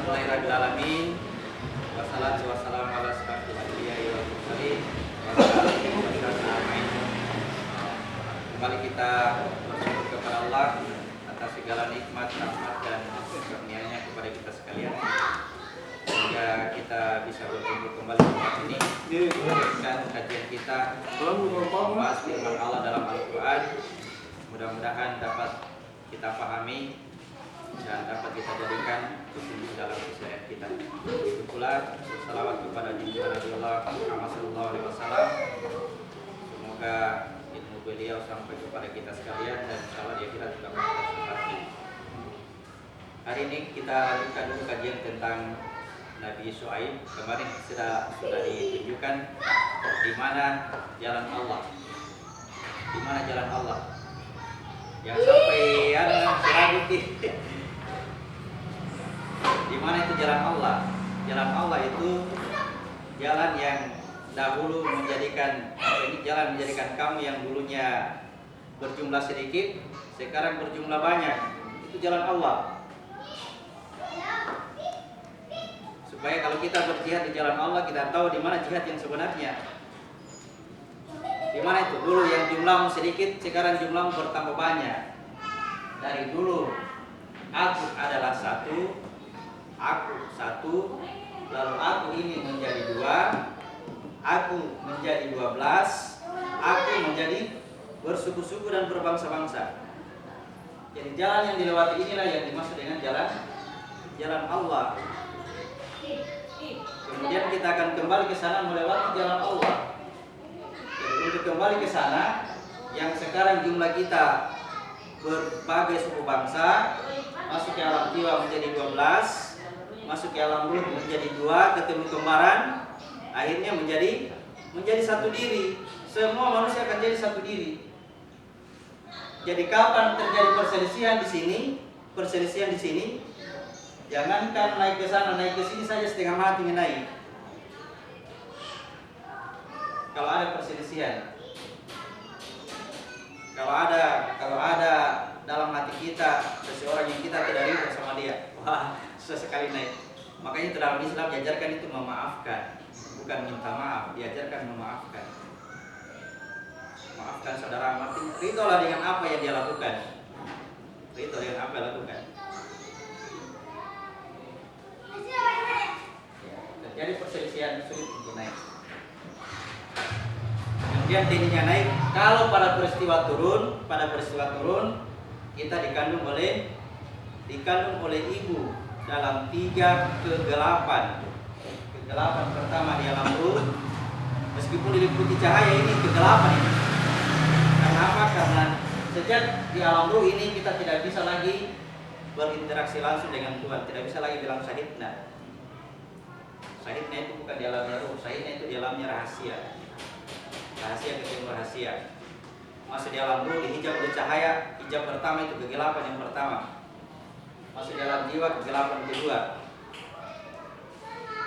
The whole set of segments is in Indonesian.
Alhamdulillahirabbil alamin. Wassalatu wassalamu ala asyrofil anbiya'i wal mursalin wa ala alihi wa sahbihi ajmain. Kembali kita bersyukur kepada Allah atas segala nikmat, rahmat dan karunia-Nya kepada kita sekalian. Sehingga kita bisa berkumpul kembali di tempat ini melanjutkan kajian kita membahas firman Allah dalam Al-Qur'an. Mudah-mudahan dapat kita pahami dan dapat kita jadikan sumber dalam keseharian kita. Begitu pula salawat kepada junjungan Nabi Allah Muhammad SAW. Semoga ilmu beliau sampai kepada kita sekalian dan insyaallah dia kita juga bermanfaat. Hari ini kita lanjutkan dulu kajian tentang Nabi Syuaib. Kemarin sudah ditunjukkan di mana jalan Allah. Di mana jalan Allah? Yang sampai serabu di mana itu jalan Allah? Jalan Allah itu jalan yang dahulu menjadikan kamu yang dulunya berjumlah sedikit, sekarang berjumlah banyak. Itu jalan Allah. Supaya kalau kita berjihad di jalan Allah, kita tahu di mana jihad yang sebenarnya. Di mana itu? Dulu yang jumlahmu sedikit, sekarang jumlahmu bertambah banyak. Dari dulu aku adalah satu, lalu aku ini menjadi 2, aku menjadi 12, aku menjadi bersuku-suku dan berbangsa-bangsa. Jadi jalan yang dilewati inilah yang dimaksud dengan jalan Allah. Kemudian kita akan kembali ke sana melewati jalan Allah. Jadi untuk kembali ke sana, yang sekarang jumlah kita berbagai suku bangsa, masuk ke alam jiwa menjadi 12, masuk ke alam ruh menjadi 2, ketemu kembaran, akhirnya menjadi satu diri. Semua manusia akan jadi satu diri. Jadi kapan terjadi perselisihan di sini, jangankan naik ke sana, naik ke sini saja setengah mati naik. Kalau ada perselisihan, kalau ada dalam hati kita seseorang yang kita tidak ridho sama dia, wah, susah sekali naik. Makanya dalam Islam diajarkan itu memaafkan, bukan minta maaf, diajarkan memaafkan. Maafkan saudara, mati ridholah dengan apa yang dia lakukan. Ridho dengan apa yang lakukan. Terjadi perselisihan sulit untuk naik. Kemudian tingginya naik. Kalau pada peristiwa turun, kita dikandung oleh ibu dalam 3 kegelapan. Kegelapan pertama di alam ruh, meskipun diliputi cahaya, ini kegelapan ini. Karena apa? Karena sejak di alam ruh ini kita tidak bisa lagi berinteraksi langsung dengan Tuhan, tidak bisa lagi bilang syahidna. Syahidna itu bukan di alamnya ruh, syahidna itu di alamnya rahasia. Rahasia ketemu rahasia. Masuk di alam ruh dihijab oleh cahaya. Hijab pertama itu kegelapan yang pertama. Masuk di alam jiwa kegelapan kedua.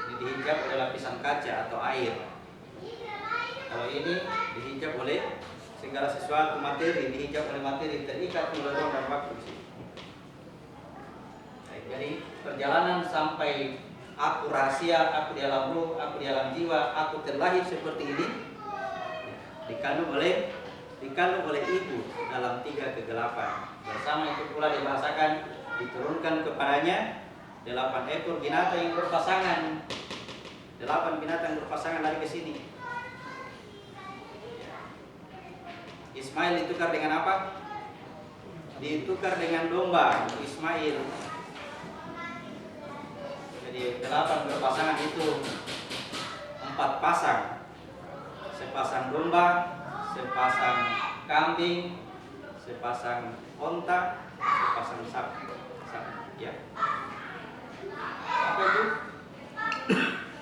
Ini dihijab oleh lapisan kaca atau air. Kalau ini dihijab oleh segala sesuatu materi, dihijab oleh materi, terikat oleh ruang dan waktu. Jadi perjalanan sampai aku rahasia, aku di alam ruh, aku di alam jiwa, aku terlahir seperti ini, dikandung oleh ibu dalam 3 kegelapan. Bersama itu pula dibahasakan diturunkan kepadanya 8 ekor binatang yang berpasangan. 8 binatang berpasangan lari ke sini. Ismail ditukar dengan apa? Ditukar dengan domba Ismail. Jadi 8 berpasangan itu 4 pasang. Sepasang domba, sepasang kambing, sepasang onta, sepasang sapi. Ya.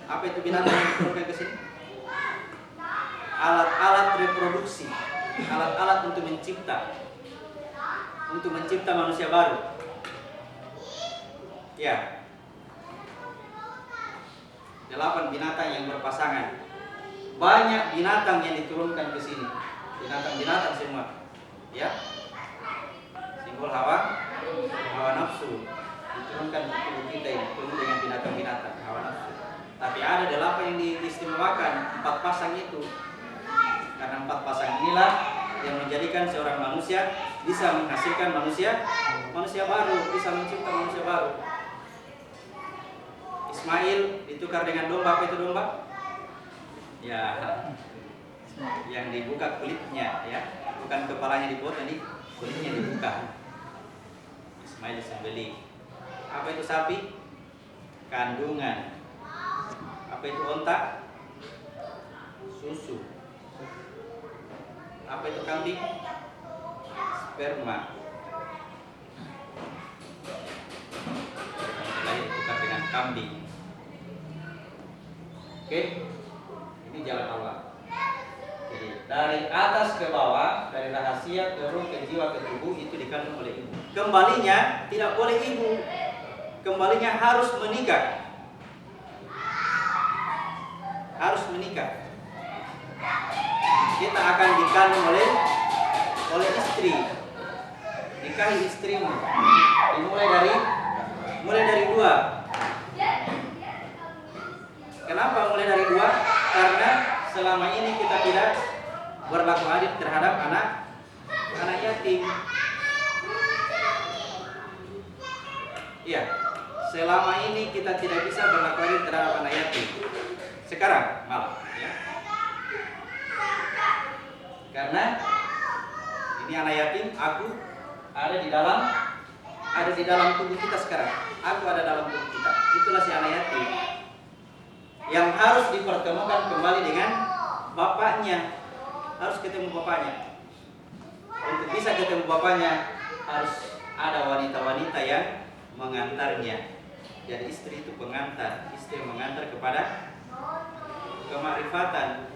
Apa itu binatang yang diturunkan ke sini? Alat-alat reproduksi, alat-alat untuk mencipta manusia baru. Ya. 8 binatang yang berpasangan. Banyak binatang yang diturunkan ke sini. Binatang-binatang semua. Ya. Simbol hawa nafsu diturunkan ke tubuh kita ini penuh dengan binatang. pasang itu. Karena 4 pasang inilah yang menjadikan seorang manusia bisa menghasilkan manusia baru, bisa mencipta manusia baru. Ismail ditukar dengan domba, apa itu domba? Ya, yang dibuka kulitnya, ya, bukan kepalanya dipotong, ini kulitnya dibuka. Ismail disembelih. Apa itu sapi? Kandungan. Apa itu onta? Susu. Apa itu kambing? Sperma. Lain ditukar dengan kambing. Oke, ini jalan Allah. Jadi dari atas ke bawah, dari rahasia ke ruh, ke jiwa, ke tubuh itu dikandung oleh ibu. Kembalinya tidak boleh ibu. Kembalinya harus menikah. Harus menikah. Kita akan dikandung oleh istri. Nikahi istrimu. Mulai dari 2. Kenapa mulai dari 2? Karena selama ini kita tidak berlaku adil terhadap anak yatim. Iya, selama ini kita tidak bisa berlaku adil terhadap anak yatim. Sekarang malah, ya. Karena ini anak yatim, aku ada di dalam tubuh kita sekarang. Aku ada dalam tubuh kita. Itulah si anak yatim yang harus dipertemukan kembali dengan bapaknya. Harus ketemu bapaknya. Untuk bisa ketemu bapaknya harus ada wanita-wanita yang mengantarnya. Jadi istri itu pengantar. Istri mengantar kepada kemakrifatan.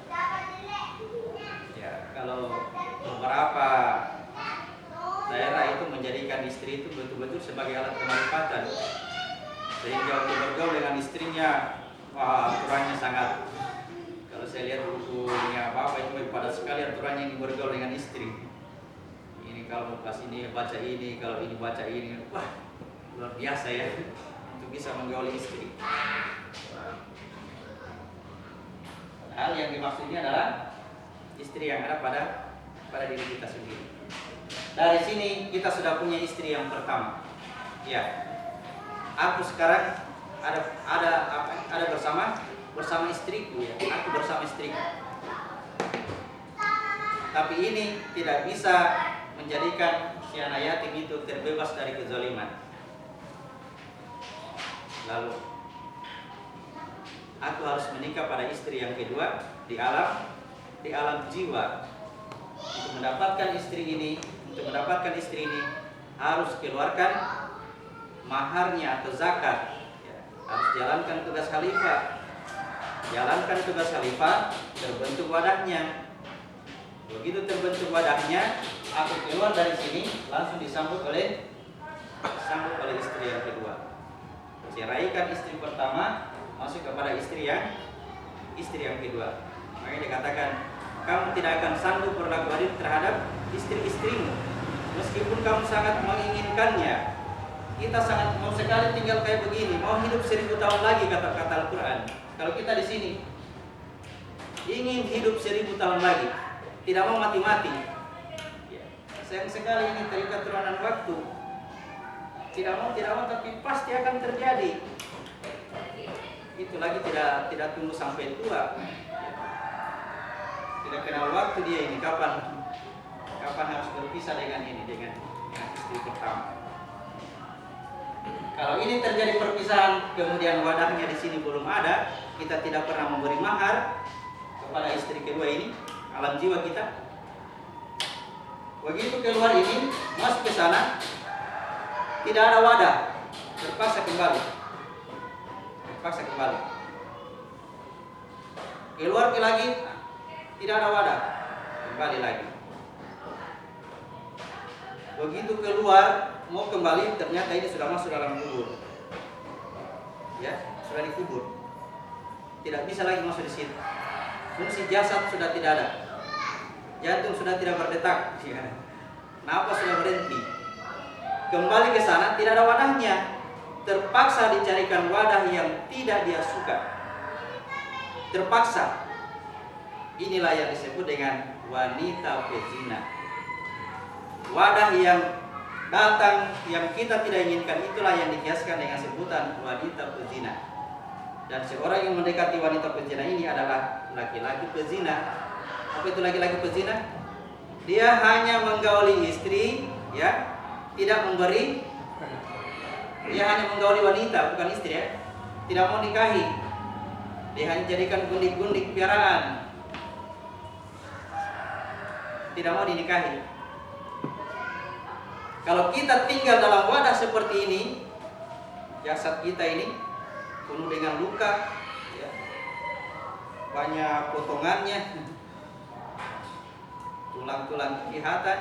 Ya, kalau beberapa daerah itu menjadikan istri itu betul-betul sebagai alat kemakrifatan. Sehingga untuk bergaul dengan istrinya, wah, aturannya sangat. Kalau saya lihat bukunya apa itu padat sekali aturannya yang bergaul dengan istri. Ini kalau pas ini baca ini, kalau ini baca ini, wah, luar biasa ya untuk bisa menggauli istri. Hal yang dimaksudnya adalah istri yang ada pada diri kita sendiri. Dari sini kita sudah punya istri yang pertama. Ya, aku sekarang ada bersama istriku, ya. Aku bersama istriku. Tapi ini tidak bisa menjadikan si anak yatim itu terbebas dari kezaliman. Lalu aku harus menikah pada istri yang kedua di alam jiwa. Untuk mendapatkan istri ini harus keluarkan maharnya atau zakat. Ya, harus jalankan tugas khalifah. Terbentuk wadahnya. Begitu terbentuk wadahnya, aku keluar dari sini langsung disambut oleh istri yang kedua. Ceraikan istri pertama, masuk kepada istri yang kedua. Makanya dikatakan, kamu tidak akan sanggup berlaku adil terhadap istri-istrimu, meskipun kamu sangat menginginkannya. Kita sangat mau sekali tinggal kayak begini, mau hidup 1000 tahun lagi, kata Al-Quran. Kalau kita di sini ingin hidup 1000 tahun lagi, tidak mau mati-mati, ya, sayang sekali ini terikat turunan waktu. Tidak mau, tapi pasti akan terjadi. Itu lagi tidak tunggu sampai tua. Tidak kenal waktu dia ini kapan harus berpisah dengan istri pertama. Kalau ini terjadi perpisahan, kemudian wadahnya di sini belum ada, kita tidak pernah memberi mahar kepada istri kedua ini, alam jiwa kita. Begitu keluar ini, masuk ke sana, tidak ada wadah, terpaksa kembali. Keluar lagi, tidak ada wadah, kembali lagi. Begitu keluar mau kembali, ternyata ini sudah masuk dalam kubur. Ya, sudah dikubur. Tidak bisa lagi masuk di situ. Fungsi jasad sudah tidak ada. Jantung sudah tidak berdetak. Nafas sudah berhenti. Kembali ke sana tidak ada wadahnya. Terpaksa dicarikan wadah yang tidak dia suka. Terpaksa. Inilah yang disebut dengan wanita pezina. Wadah yang datang yang kita tidak inginkan, itulah yang dikiaskan dengan sebutan wanita pezina. Dan seorang yang mendekati wanita pezina ini adalah laki-laki pezina. Apa itu laki-laki pezina? Dia hanya menggauli istri, ya, tidak memberi. Dia hanya menggauli wanita, bukan istri, ya. Tidak mau nikahi. Dia hanya jadikan gundik-gundik piaraan. Tidak mau dinikahi. Kalau kita tinggal dalam wadah seperti ini, jasad kita ini penuh dengan luka, ya, banyak potongannya, tulang-tulang kelihatan,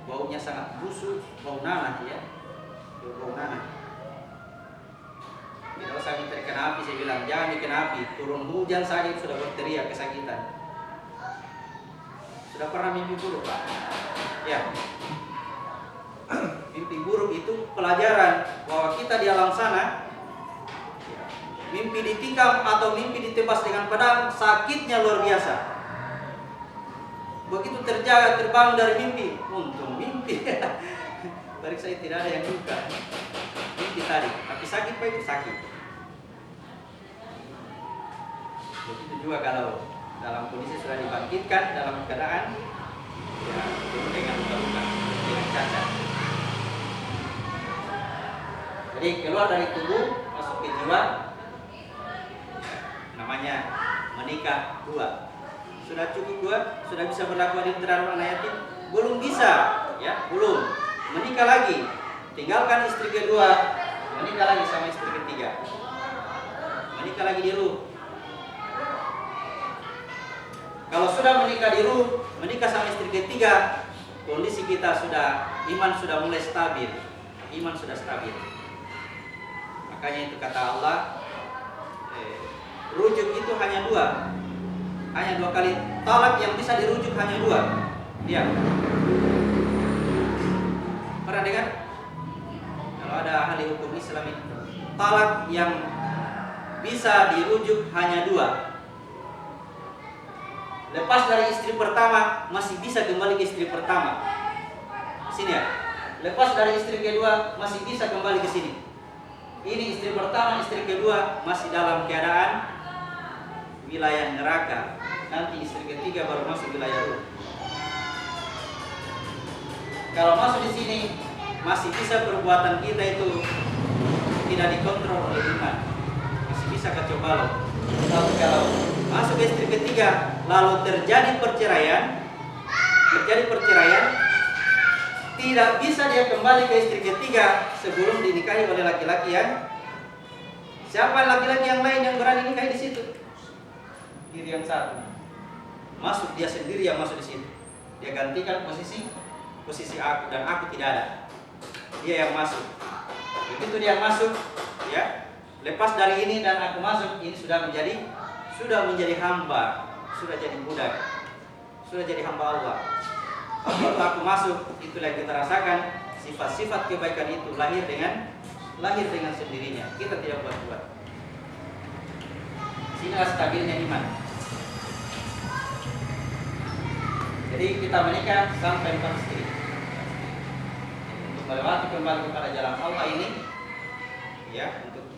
baunya sangat busuk, bau nanah, ya, bau nanah. Tidak usah minta kena api, saya bilang jangan dikena api. Turun hujan saja sudah berteriak kesakitan. Sudah pernah mimpi buruk, Pak? Ya. Mimpi buruk itu pelajaran bahwa kita di alam sana, ya, mimpi ditikam atau mimpi ditebas dengan pedang, sakitnya luar biasa. Begitu terjaga terbangun dari mimpi, untung mimpi. Bagi saya tidak ada yang duka. Mimpi tadi, tapi sakit Pak, itu sakit. Begitu juga kalau dalam kondisi sudah dibangkitkan dalam keadaan, ya, dengan luka-luka, dengan cacat. Jadi keluar dari tubuh masuk ke jiwa, namanya menikah dua. Sudah cukup dua, sudah bisa berlaku adil terhadap anak yatim? Belum bisa, ya, belum. Menikah lagi, tinggalkan istri kedua, menikah lagi sama istri ketiga. Menikah lagi dulu. Kalau sudah menikah dulu, menikah sama istri ketiga, kondisi kita sudah, iman sudah mulai stabil. Iman sudah stabil. Makanya itu kata Allah, rujuk itu hanya dua. Hanya dua kali. Talak yang bisa dirujuk hanya dua. Ya. Pernah dengar? Kalau ada ahli hukum Islam ini, talak yang bisa dirujuk hanya dua. Lepas dari istri pertama masih bisa kembali ke istri pertama. Sini ya. Lepas dari istri kedua masih bisa kembali ke sini. Ini istri pertama, istri kedua masih dalam keadaan wilayah neraka. Nanti istri ketiga baru masuk wilayah ruh. Kalau masuk di sini masih bisa perbuatan kita itu tidak dikontrol oleh iman. Masih bisa kacau balau. Tapi kalau masuk ke istri ketiga lalu terjadi perceraian, tidak bisa dia kembali ke istri ketiga sebelum dinikahi oleh laki-laki yang, siapa laki-laki yang lain yang berani nikahi di situ? Diri yang satu. Masuk dia sendiri yang masuk di situ. Dia gantikan posisi aku dan aku tidak ada. Dia yang masuk. Begitu dia masuk, ya, lepas dari ini dan aku masuk, ini sudah menjadi hamba, sudah jadi budak, sudah jadi hamba Allah. Begitu aku masuk, itulah yang kita rasakan, sifat-sifat kebaikan itu lahir dengan sendirinya. Kita tidak buat-buat. Sinilah stabilnya iman. Jadi kita menikah sampai 4 istri. Untuk melewati kembali kepada jalan Allah ini, ya, untuk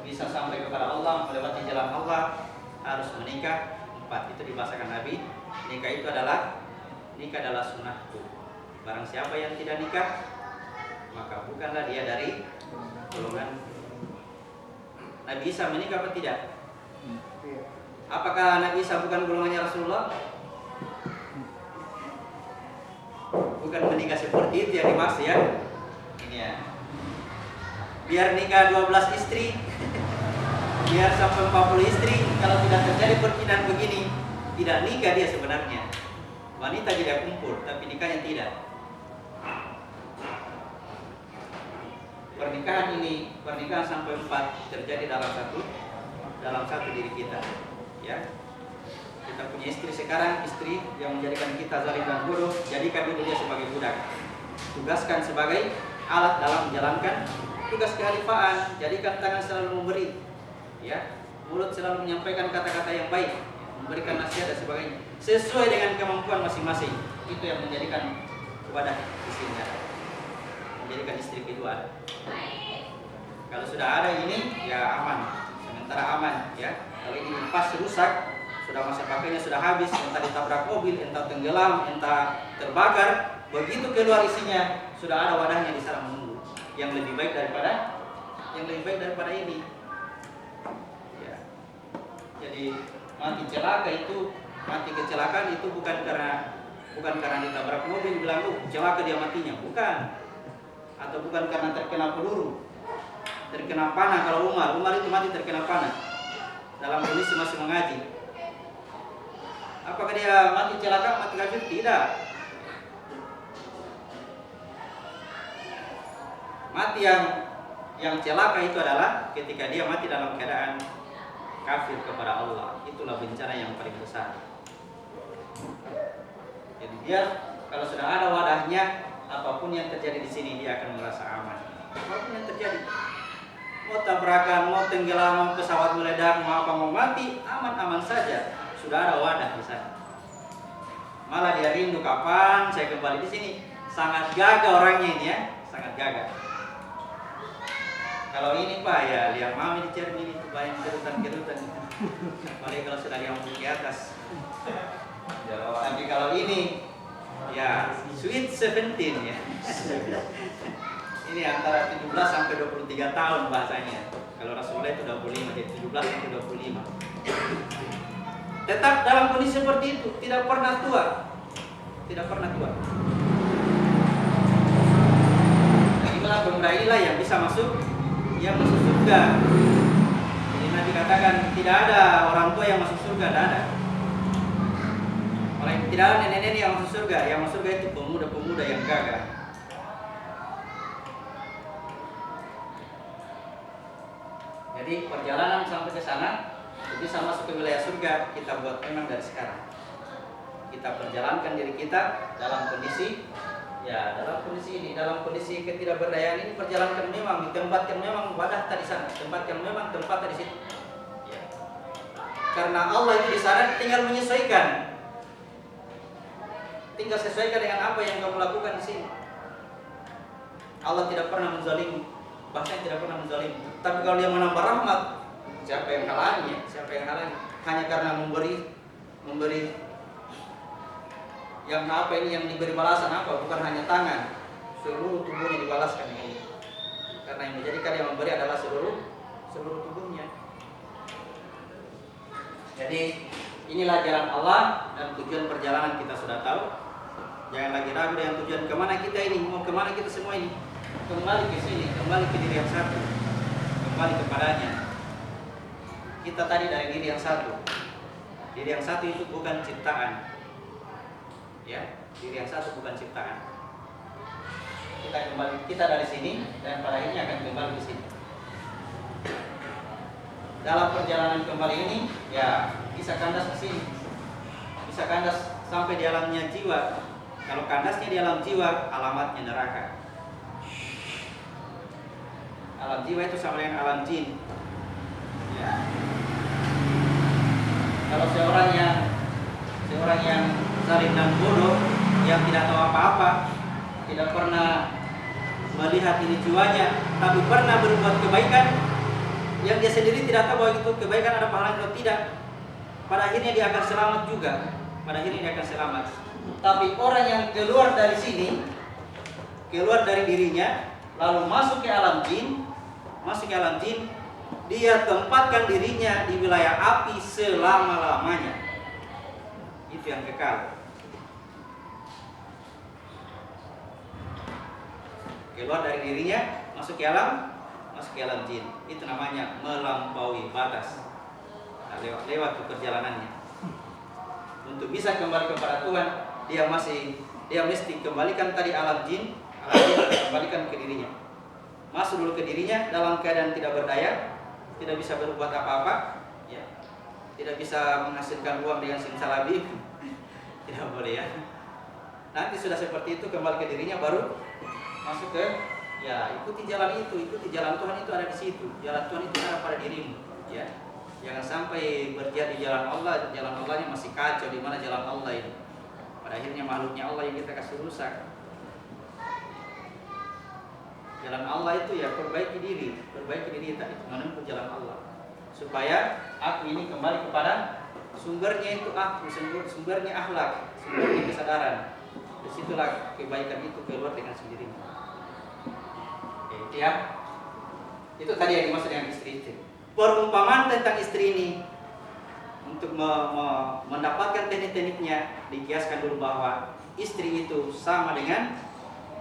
bisa sampai kepada Allah, melewati jalan Allah harus menikah 4. Itu dibahasakan Nabi. Nikah adalah sunnahku. Barang siapa yang tidak nikah, maka bukanlah dia dari golongan. Nabi Isa menikah apa tidak? Apakah Nabi Isa bukan golongannya Rasulullah? Bukan menikah seperti itu yang dimaksud, ya. Ini ya. Biar nikah 12 istri, biar sampai 40 istri, kalau tidak terjadi perkinahan begini, tidak nikah dia sebenarnya. Wanita tidak kumpul, tapi nikahnya tidak. Pernikahan sampai 4 terjadi dalam satu diri kita, ya. Kita punya istri sekarang, istri yang menjadikan kita zalim dan bodoh, jadikan dulu dia sebagai budak. Tugaskan sebagai alat dalam menjalankan tugas kehalifaan, jadikan tangan selalu memberi, ya. Mulut selalu menyampaikan kata-kata yang baik, memberikan nasihat dan sebagainya sesuai dengan kemampuan masing-masing. Itu yang menjadikan ibadah di sini ada. Menjadikan istri kedua. Kalau sudah ada ini ya aman, sementara aman ya. Kalau ini pas rusak, sudah masa pakainya sudah habis, entah ditabrak mobil, entah tenggelam, entah terbakar, begitu keluar isinya sudah ada wadahnya di sana menunggu. Yang lebih baik daripada ini. Ya. Jadi mati kecelakaan itu bukan karena ditabrak mobil bilang celaka dia matinya, bukan. Atau bukan karena terkena peluru, terkena panah. Kalau Umar itu mati terkena panah dalam kondisi masih mengaji. Apakah dia mati celaka, mati kafir? Tidak. Mati yang celaka itu adalah ketika dia mati dalam keadaan kafir kepada Allah. Itulah bencana yang paling besar. Jadi dia kalau sudah ada wadahnya, apapun yang terjadi di sini dia akan merasa aman. Apapun yang terjadi, mau tabrakan, mau tenggelam, mau pesawat meledak, mau mati, aman-aman saja. Sudah ada wadah di sana. Malah dia rindu kapan saya kembali di sini. Sangat gagah orangnya ini ya, sangat gagah. Kalau ini Pak ya lihat mami di cermin itu banyak kerutan. Apalagi kalau sudah lihat di atas. Tapi kalau ini ya sweet 17 ya. Ini antara 17 sampai 23 tahun bahasanya. Kalau Rasulullah itu 25, jadi 17 sampai 25. Tetap dalam kondisi seperti itu, tidak pernah tua. Nah, inilah pemuda inilah yang bisa masuk surga. Jadi Nabi katakan tidak ada orang tua yang masuk surga, tidak ada. Tidak ada nenek-nenek yang masuk surga. Yang masuk surga itu pemuda-pemuda yang gagah. Jadi perjalanan sampai ke sana bisa masuk ke wilayah surga, kita buat memang dari sekarang. Kita perjalankan diri kita dalam kondisi ini, dalam kondisi ketidakberdayaan ini, perjalankan memang, ditempatkan memang wadah di sana, tempatkan memang tempat di situ. Ya. Karena Allah itu di sana tinggal menyesuaikan. Tinggal sesuaikan dengan apa yang kamu lakukan di sini. Allah tidak pernah menzalimi, bahkan tidak pernah menzalimi. Tapi kalau dia menambah rahmat, siapa yang halangi? Hanya karena memberi yang yang diberi balasan apa? Bukan hanya tangan, seluruh tubuhnya dibalaskan ini. Karena yang menjadikan yang memberi adalah seluruh tubuhnya. Jadi inilah jalan Allah dan tujuan perjalanan kita sudah tahu. Jangan lagi ragu dengan tujuan kemana kita ini, mau kemana kita semua ini. Kembali ke sini, kembali ke diri yang satu, kembali kepadanya. Kita tadi dari diri yang satu. Diri yang satu itu bukan ciptaan. Ya, diri yang satu bukan ciptaan. Kita dari sini dan pada akhirnya akan kembali ke sini. Dalam perjalanan kembali ini, ya bisa kandas ke sini, bisa kandas sampai di alamnya jiwa. Kalau kandasnya di alam jiwa, alamatnya neraka. Alam jiwa itu sama dengan alam jin. Ya. Kalau seorang yang zalim dan bodoh, yang tidak tahu apa-apa, tidak pernah melihat ini jiwanya, tapi pernah berbuat kebaikan, yang dia sendiri tidak tahu bahwa itu kebaikan ada pahala atau tidak, pada akhirnya dia akan selamat juga. Tapi orang yang keluar dari sini, keluar dari dirinya, lalu masuk ke alam jin, dia tempatkan dirinya di wilayah api selama-lamanya. Itu yang kekal. Keluar dari dirinya, masuk ke alam jin. Itu namanya melampaui batas. Nah, lewat perjalanannya. Untuk bisa kembali kepada Tuhan, dia mesti kembalikan tadi alam jin, kembalikan ke dirinya. Masuk dulu ke dirinya dalam keadaan tidak berdaya, tidak bisa berbuat apa-apa, ya. Tidak bisa menghasilkan uang dengan simsalabim. Tidak boleh ya. Nanti sudah seperti itu kembali ke dirinya baru masuk ke ikuti jalan itu, ikuti jalan Tuhan itu ada di situ. Jalan Tuhan itu ada pada dirimu, ya. Jangan sampai berjihad di jalan Allahnya masih kacau. Di mana jalan Allah ini? Pada akhirnya makhluknya Allah yang kita kasih rusak. Jalan Allah itu ya perbaiki diri kita itu menempuh jalan Allah supaya aku ini kembali kepada sumbernya itu aku, sumbernya akhlak, sumbernya kesadaran. Disitulah kebaikan itu keluar dengan sendirinya. Oke, ya. Itu tadi yang dimaksud dengan istri itu. Perumpamaan tentang istri ini untuk mendapatkan teknik-tekniknya dikiaskan dulu bahwa istri itu sama dengan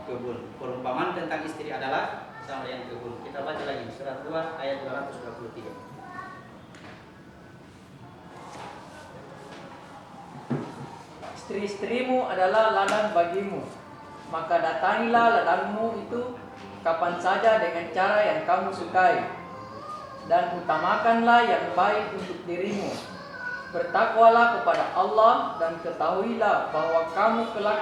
kebun. Perumpamaan tentang istri adalah sama dengan kebun. Kita baca lagi surat 2 ayat 223. Istri-istrimu adalah ladang bagimu, maka datangilah ladangmu itu kapan saja dengan cara yang kamu sukai, dan utamakanlah yang baik untuk dirimu. Bertakwalah kepada Allah dan ketahuilah bahwa kamu kelak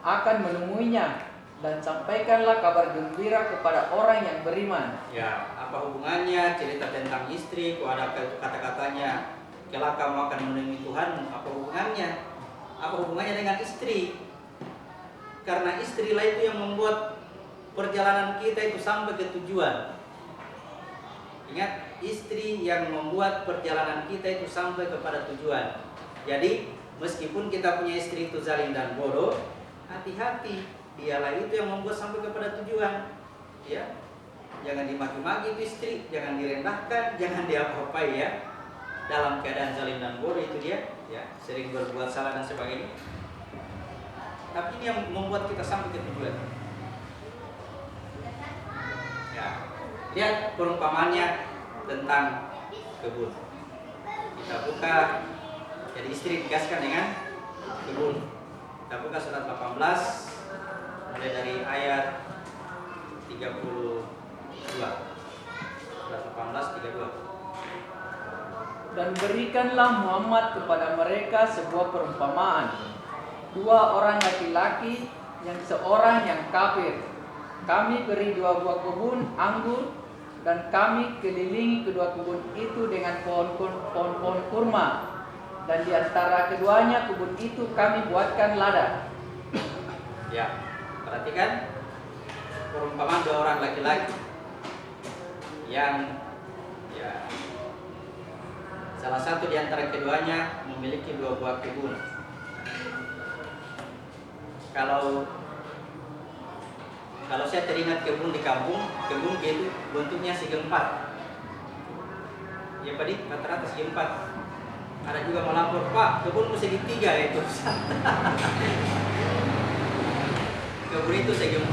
akan menemuinya, dan sampaikanlah kabar gembira kepada orang yang beriman. Ya, apa hubungannya cerita tentang istri? Kok ada kata-katanya kelak kamu akan menemui Tuhan? Apa hubungannya? Apa hubungannya dengan istri? Karena istrilah itu yang membuat perjalanan kita itu sampai ke tujuan. Ingat, istri yang membuat perjalanan kita itu sampai kepada tujuan. Jadi, meskipun kita punya istri itu zalim dan bodoh, hati-hati, dialah itu yang membuat sampai kepada tujuan. Ya, jangan dimaki-maki itu istri, jangan direndahkan, jangan diapa-apai ya. Dalam keadaan zalim dan bodoh itu dia, ya, sering berbuat salah dan sebagainya. Tapi ini yang membuat kita sampai ke tujuan. Ya, lihat perumpamaannya tentang kebun. Kita buka, jadi istri digaskan dengan kebun. Kita buka surat 18 mulai dari ayat 32. Surat 18 32. Dan berikanlah Muhammad kepada mereka sebuah perumpamaan. 2 orang laki-laki, yang seorang yang kafir. Kami beri 2 buah kebun anggur, dan kami kelilingi kedua kebun itu dengan pohon-pohon kurma, dan di antara keduanya kebun itu kami buatkan ladang. Ya, perhatikan perumpamaan 2 orang laki-laki yang ya salah satu di antara keduanya memiliki 2 buah kebun. Kalau saya teringat kebun di kampung, kebun itu bentuknya segi 4. Ya Pak, rata-rata segi 4. Ada juga melapor, Pak, kebunmu segi 3 itu. Kebun itu segi 4.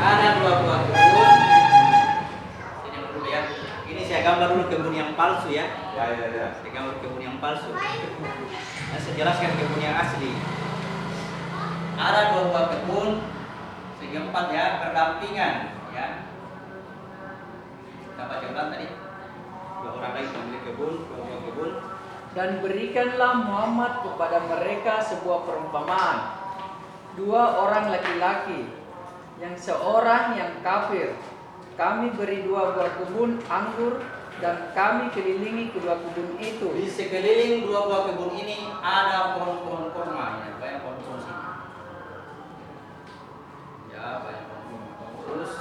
Ada 2 buah kebun. Sini dulu ya. Ini saya gambar dulu kebun yang palsu ya. Ya. Saya gambar kebun yang palsu. Dan saya jelaskan kebun yang asli. Ada 2 buah kebun segi 4 ya, berdampingan ya. Kita baca ulang tadi. 2 orang lagi memiliki kebun, 2 buah kebun. Dan berikanlah Muhammad kepada mereka sebuah perumpamaan. 2 orang laki-laki, yang seorang yang kafir. Kami beri 2 buah kebun anggur, dan kami kelilingi kedua kebun itu. Di sekeliling 2 buah kebun ini ada pohon-pohon kurma. Ya, banyak pohon-pohon sini. Ya, banyak pohon-pohon. Terus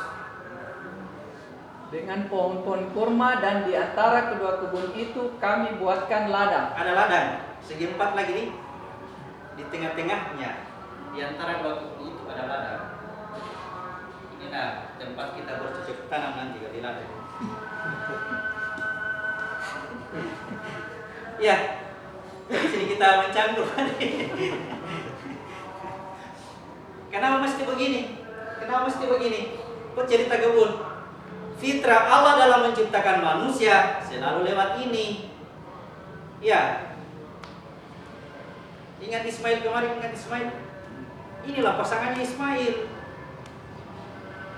Dengan pohon-pohon kurma, dan di antara kedua kebun itu kami buatkan ladang. ada ladang segi 4 lagi nih. Di tengah-tengahnya, di antara 2 kebun itu ada ladang. Ini nah tempat kita bercocok tanam nanti di ladang. Ya, di sini kita mencanggung. Kenapa mesti begini? Kok cerita kebun? Fitrah Allah dalam menciptakan manusia selalu lewat ini. Ya. Ingat Ismail kemarin, Inilah pasangannya Ismail.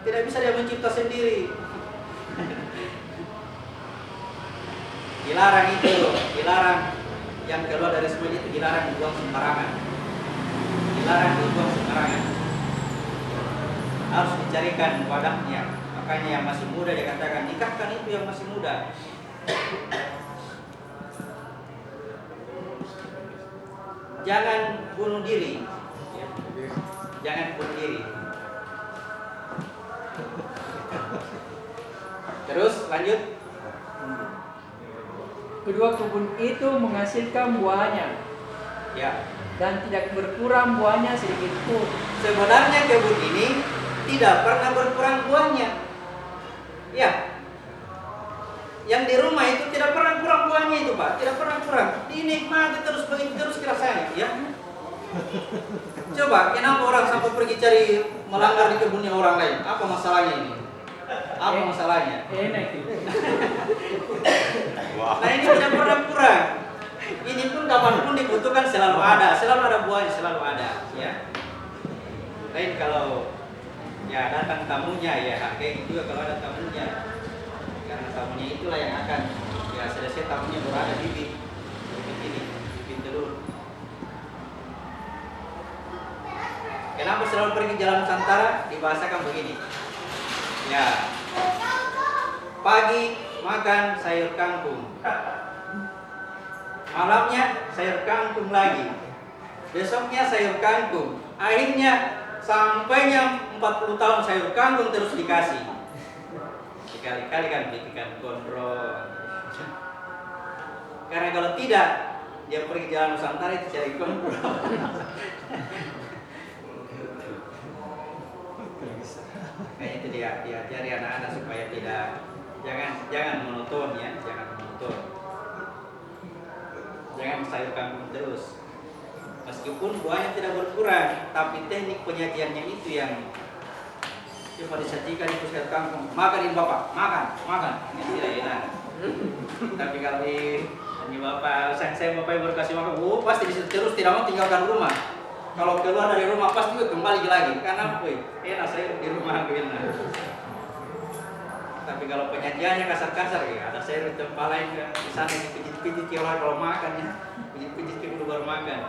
Tidak bisa dia mencipta sendiri. Dilarang yang keluar dari Ismail itu dilarang dibuang sembarangan. Harus dicarikan wadahnya. Makanya yang masih muda dia katakan nikahkan itu yang masih muda. Jangan bunuh diri. Ya. Jangan bunuh diri. Terus lanjut. Kedua kebun itu menghasilkan buahnya Ya. dan tidak berkurang buahnya sedikit pun. Sebenarnya kebun ini tidak pernah berkurang buahnya. Ya. Yang di rumah itu tidak pernah kurang buahnya itu, Pak. Tidak pernah kurang. Dinikmati terus begitu terus rasanya, ya. Coba, kenapa orang sampai pergi cari melanggar di kebunnya orang lain? Apa masalahnya ini? Apa masalahnya? Enak itu. Nah, ini tidak pernah kurang. Ini pun kapanpun dibutuhkan selalu ada buahnya, selalu ada, ya. Lain kalau ya datang tamunya, ya kayak gitu juga kalau ada tamunya. Karena tamunya itulah yang akan ya selesai tamunya berada di bibit ini, bibit telur. Kenapa selalu pergi jalan Nusantara? Dibahasakan begini. Ya. Pagi makan sayur kangkung. Malamnya sayur kangkung lagi. Besoknya sayur kangkung. Akhirnya sampainya 40 tahun sayur kangkung terus dikasih. Sekali-kali kan bikin gondrong. Karena kalau tidak, dia pergi jalan Nusantara itu cari gondrong. Kayak itu dia diajari anak-anak supaya jangan monoton, ya, jangan monoton. Jangan sayur kangkung terus. Meskipun buahnya tidak berkurang, tapi teknik penyajiannya itu yang coba disajikan itu sayur kangkung. Makan ini Bapak, makan. Ini tidak enak. Tapi kalau ini Bapak, saya Bapak yang berkasih makan, pasti disitu terus, tidak mau tinggalkan rumah. Kalau keluar dari rumah pasti juga kembali lagi. Karena enak saya di rumah enak. Tapi kalau penyajiannya kasar-kasar, ya ada sayur di tempat lain, di sana dipijit-pijit kalau makan, ya pijit-pijit dulu baru makan.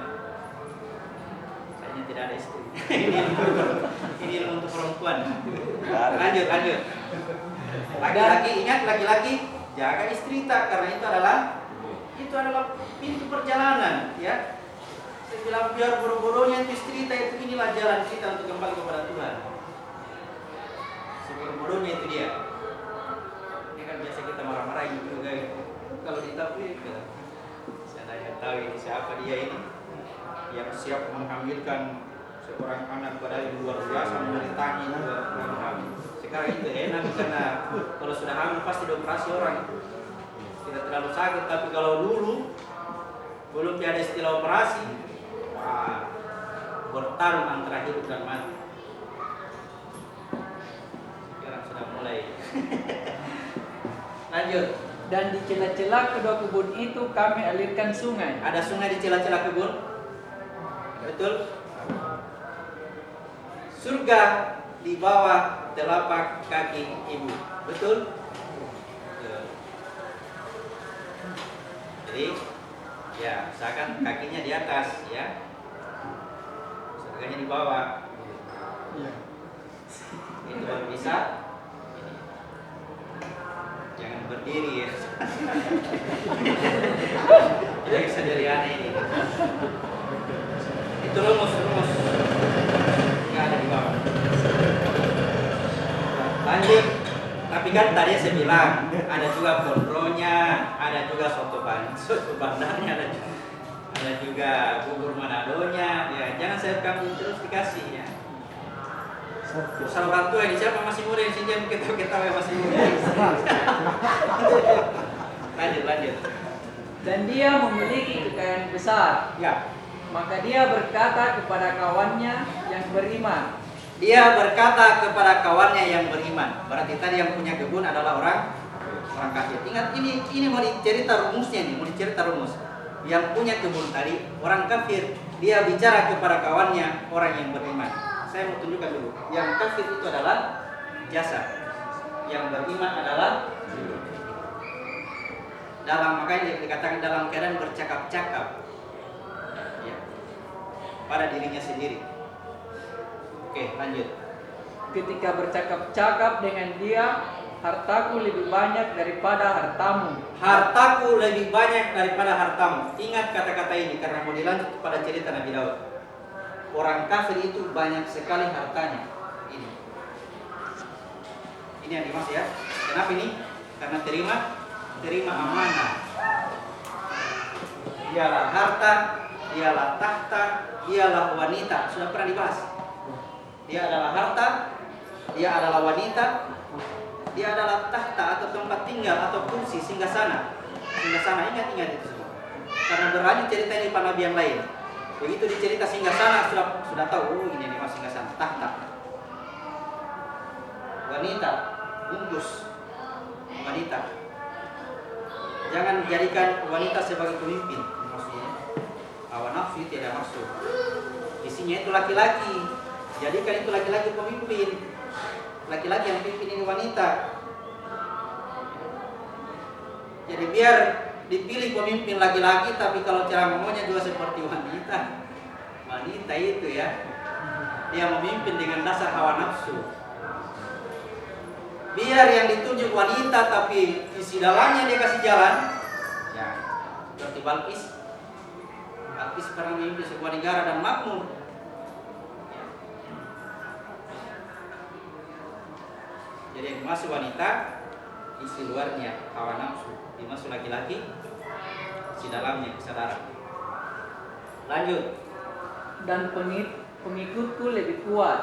Sayangnya tidak ada istri. Ini ilmu untuk perempuan. Lanjut. Laki-laki, ingat, laki-laki jaga istri tak, karena itu adalah pintu perjalanan, ya. Saya bilang biar bodoh-bodohnya itu istri itu, inilah jalan kita untuk kembali kepada Tuhan. Sebodoh-bodohnya itu dia. Ini kan biasa kita marah-marah juga gitu. Kalau ditapik, saya tidak tahu ini siapa dia ini yang siap menghamilkan seorang anak padahal luar biasa menderitanya juga hamil. Sekarang itu enak karena kalau sudah hamil pasti dioperasi orang. Tidak terlalu sakit, tapi kalau dulu belum ada istilah operasi, bertarung antara hidup dan mati. Sekarang sudah mulai. Lanjut. Dan di celah-celah kedua kebun itu kami alirkan sungai. Ada sungai di celah-celah kebun? Betul? Surga di bawah telapak kaki ibu. Betul? Jadi, ya, misalkan kakinya di atas, ya. Surganya di bawah. Itu baru bisa. Jangan berdiri, ya. Tidak bisa jadi aneh ini. Itu rumus. Nggak ada di bawah. Lanjut. Tapi kan tadi saya bilang ada juga gondronya, ada juga soto bandarnya, ada juga bubur Manadonya. Ya, jangan sayur kangkung terus dikasih, ya. Salah orang tua ini siapa masih muda yang sinjam kita yang masih muda. Lanjut. Dan dia memiliki kekayaan besar. Ya. Maka dia berkata kepada kawannya yang beriman. Dia berkata kepada kawannya yang beriman. Berarti tadi yang punya kebun adalah orang kafir. Ingat ini mau dicerita rumusnya nih, mau dicerita rumus. Yang punya kebun tadi orang kafir, dia bicara kepada kawannya orang yang beriman. Saya mau tunjukkan dulu. Yang kafir itu adalah jasad. Yang beriman adalah makanya dikatakan dalam keadaan bercakap-cakap, ya, pada dirinya sendiri. Oke, lanjut. Ketika bercakap-cakap dengan dia, hartaku lebih banyak daripada hartamu. Hartaku lebih banyak daripada hartamu. Ingat kata-kata ini karena mau dilanjut pada cerita Nabi Daud. Orang kafir itu banyak sekali hartanya. Ini yang dimaksud ya. Kenapa ini? Karena terima amanah. Dialah harta, dialah tahta, dialah wanita. Sudah pernah dibahas. Dia adalah harta, dia adalah wanita, dia adalah tahta atau tempat tinggal atau kursi singgasana. Singgasana, ingat itu semua. Karena berlanjut cerita ini pada nabi yang lain. Begitu dicerita singgasana sudah tahu, oh ini dimaksud singgasana, tahta. Wanita, bungkus wanita. Jangan jadikan wanita sebagai pemimpin. Maksudnya hawa nafsu itu tidak maksud. Isinya itu laki-laki. Jadikan itu laki-laki pemimpin. Laki-laki yang pimpin ini wanita. Jadi biar dipilih pemimpin laki-laki, tapi kalau cara ngomongnya juga seperti wanita. Wanita itu ya, dia memimpin dengan dasar hawa nafsu. Biar yang ditunjuk wanita, tapi isi dalamnya dia kasih jalan. Ya, seperti Balqis. Balqis pernah memimpin sebuah negara dan makmur. Jadi yang dimaksud wanita, isi luarnya hawa nafsu. Dimaksud laki-laki, isi dalamnya kesadaran. Lanjut. Dan pengikutku lebih kuat.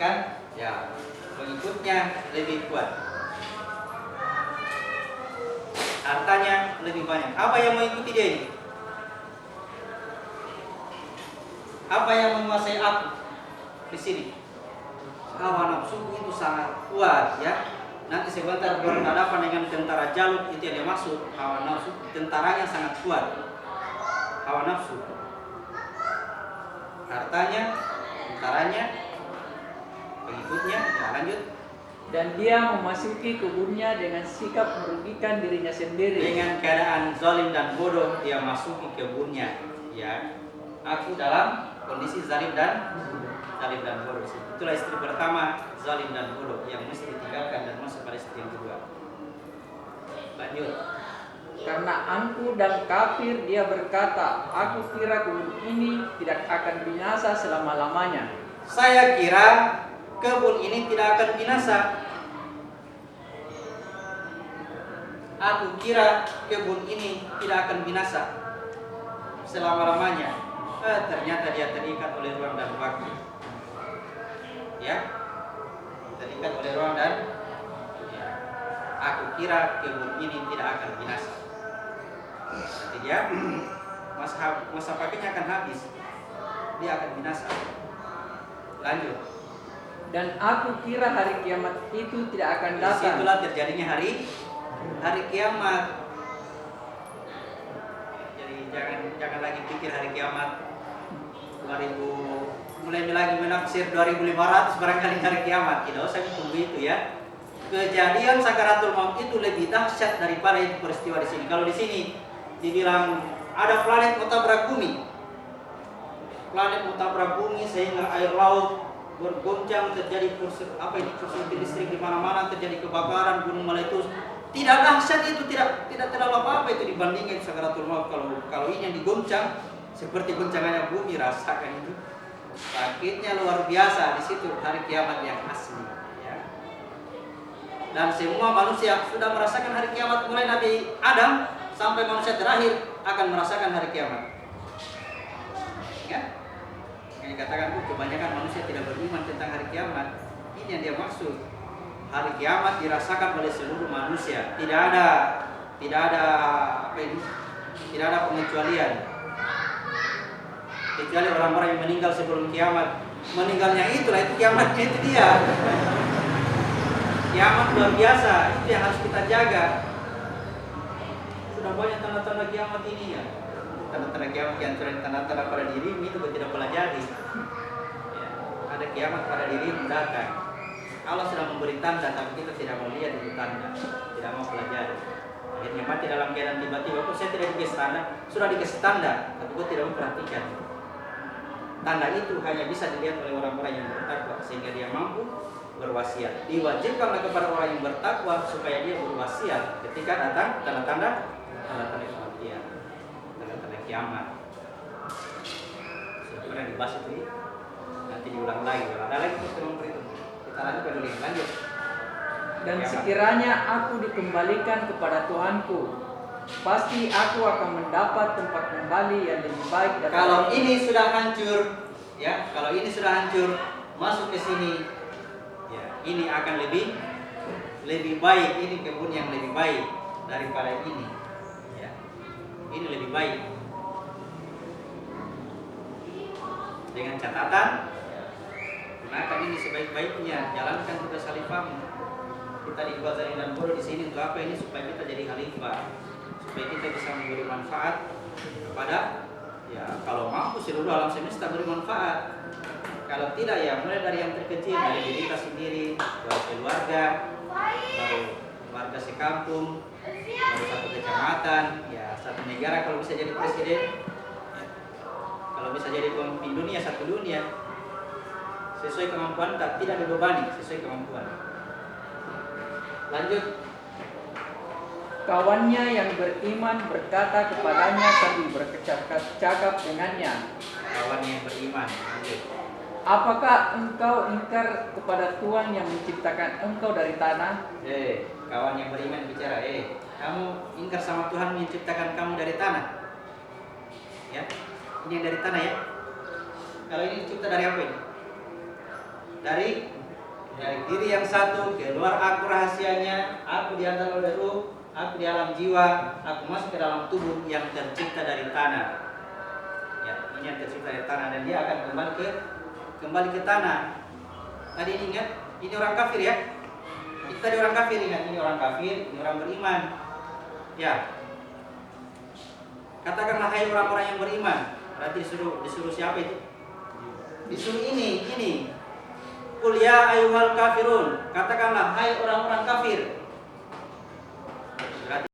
Kan? Ya, pengikutnya lebih kuat. Hartanya lebih banyak. Apa yang mengikuti dia ini? Apa yang menguasai aku di sini? Hawa nafsu itu sangat kuat ya. Nanti sebentar berhadapan dengan tentara Jalut, itu yang dimaksud hawa nafsu. Tentaranya sangat kuat. Hawa nafsu. Hartanya, tentaranya, pengikutnya. Ya, lanjut. Dan dia memasuki kebunnya dengan sikap merugikan dirinya sendiri. Dengan keadaan zalim dan bodoh dia masuki kebunnya. Ya, aku dalam kondisi zalim dan bodoh. Itulah istri pertama, zalim dan bodoh, yang mesti ditinggalkan dan masuk pada istri yang kedua. Lanjut. Karena angkuh dan kafir dia berkata, aku kira kebun ini tidak akan binasa selama-lamanya. Saya kira kebun ini tidak akan binasa. Aku kira kebun ini tidak akan binasa selama-lamanya. Ternyata dia terikat oleh ruang dan waktu. Ya, terikat oleh ruang dan ya. Aku kira kebun ini tidak akan binasa. Nanti dia masa pakainya akan habis. Dia akan binasa. Lanjut. Dan aku kira hari kiamat itu tidak akan datang. Disitulah terjadinya hari kiamat. Jadi jangan lagi pikir hari kiamat 2000, mulai lagi menafsir 2500 barangkali hari kiamat. Tidak usah tunggu itu ya. Kejadian sakaratul maut itu lebih dahsyat daripada itu peristiwa di sini. Kalau di sini dibilang ada planet menabrak bumi. Planet menabrak bumi sehingga air laut bergoncang, terjadi kursi listrik di mana-mana, terjadi kebakaran, gunung meletus. Tidak dahsyat itu, tidak terlalu apa-apa itu dibandingkan sakaratul maut. Kalau ini yang digoncang seperti goncangannya bumi, rasakan itu. Sakitnya luar biasa. Di situ hari kiamat yang asli ya. Dan semua manusia sudah merasakan hari kiamat, mulai Nabi Adam sampai manusia terakhir akan merasakan hari kiamat. Ya? Yang dikatakan kebanyakan manusia tidak beriman tentang hari kiamat. Ini yang dia maksud. Hari kiamat dirasakan oleh seluruh manusia. Tidak ada pengecualian. Kecuali orang-orang yang meninggal sebelum kiamat. Meninggalnya itulah, itu kiamatnya itu dia. Kiamat luar biasa, itu yang harus kita jaga. Sudah banyak tanda-tanda kiamat ini ya. Tanda-tanda kiamat yang turun, tanda-tanda pada dirimu itu tidak pelajari. Ya, ada kiamat pada dirimu datang. Allah sudah memberi tanda, tapi kita tidak mau lihat itu tanda, tidak mau pelajari. Akhirnya mati dalam keadaan tiba-tiba, kok saya tidak dikasih tanda? Sudah dikasih tanda, tapi kok tidak memperhatikan. Tanda itu hanya bisa dilihat oleh orang-orang yang bertakwa, sehingga dia mampu berwasiat. Diwajibkanlah kepada orang yang bertakwa supaya dia berwasiat ketika datang tanda-tanda kematian, tanda-tanda kiamat. Sudah pernah dibahas itu, nanti diulang lagi. Kalau ada lagi terus memberitahu. Kita lanjut dulu, lanjut. Dan Kiamat. sekiranya aku dikembalikan kepada Tuhanku, pasti aku akan mendapat tempat kembali yang lebih baik daripada Kalau ini sudah hancur, ya, kalau ini sudah hancur, masuk ke sini, ya, ini akan lebih baik. Ini kebun yang lebih baik daripada ini, ya, ini lebih baik. Dengan catatan, gunakan ini sebaik-baiknya, jalankan tugas khalifahmu. Kita di Bazari dan Bodoh di sini untuk apa ini? Supaya kita jadi khalifah, supaya kita bisa memberi manfaat kepada, ya, kalau mampu seluruh alam semesta beri manfaat. Kalau tidak, ya mulai dari yang terkecil, dari diri kita sendiri, baru keluarga, baru warga sekampung, baru satu kecamatan, ya satu negara kalau bisa jadi presiden, ya. Kalau bisa jadi pemimpin dunia, satu dunia. Sesuai kemampuan, tidak dibebani, sesuai kemampuan. Lanjut. kawannya yang beriman berkata kepadanya sambil bercakap dengannya, Kawan yang beriman. Lanjut. apakah engkau ingkar kepada Tuhan yang menciptakan engkau dari tanah? Kawan yang beriman bicara, kamu ingkar sama Tuhan menciptakan kamu dari tanah? Ya, ini yang dari tanah, ya. Kalau ini dicipta dari apa ini? Dari diri yang satu, keluar aku rahasianya, aku di antara ruh, aku di alam jiwa, aku masuk ke dalam tubuh yang tercipta dari tanah. Ya, ini yang tercipta dari tanah dan dia akan kembali ke tanah. Tadi ini ingat, ini orang kafir, ya. Itu tadi orang kafir, ingat, ini orang kafir, ini orang beriman. Ya. Katakanlah hai orang-orang yang beriman. Berarti disuruh siapa itu? Disuruh ini. Qul ya ayyuhal kafirun. Katakanlah hai orang-orang kafir.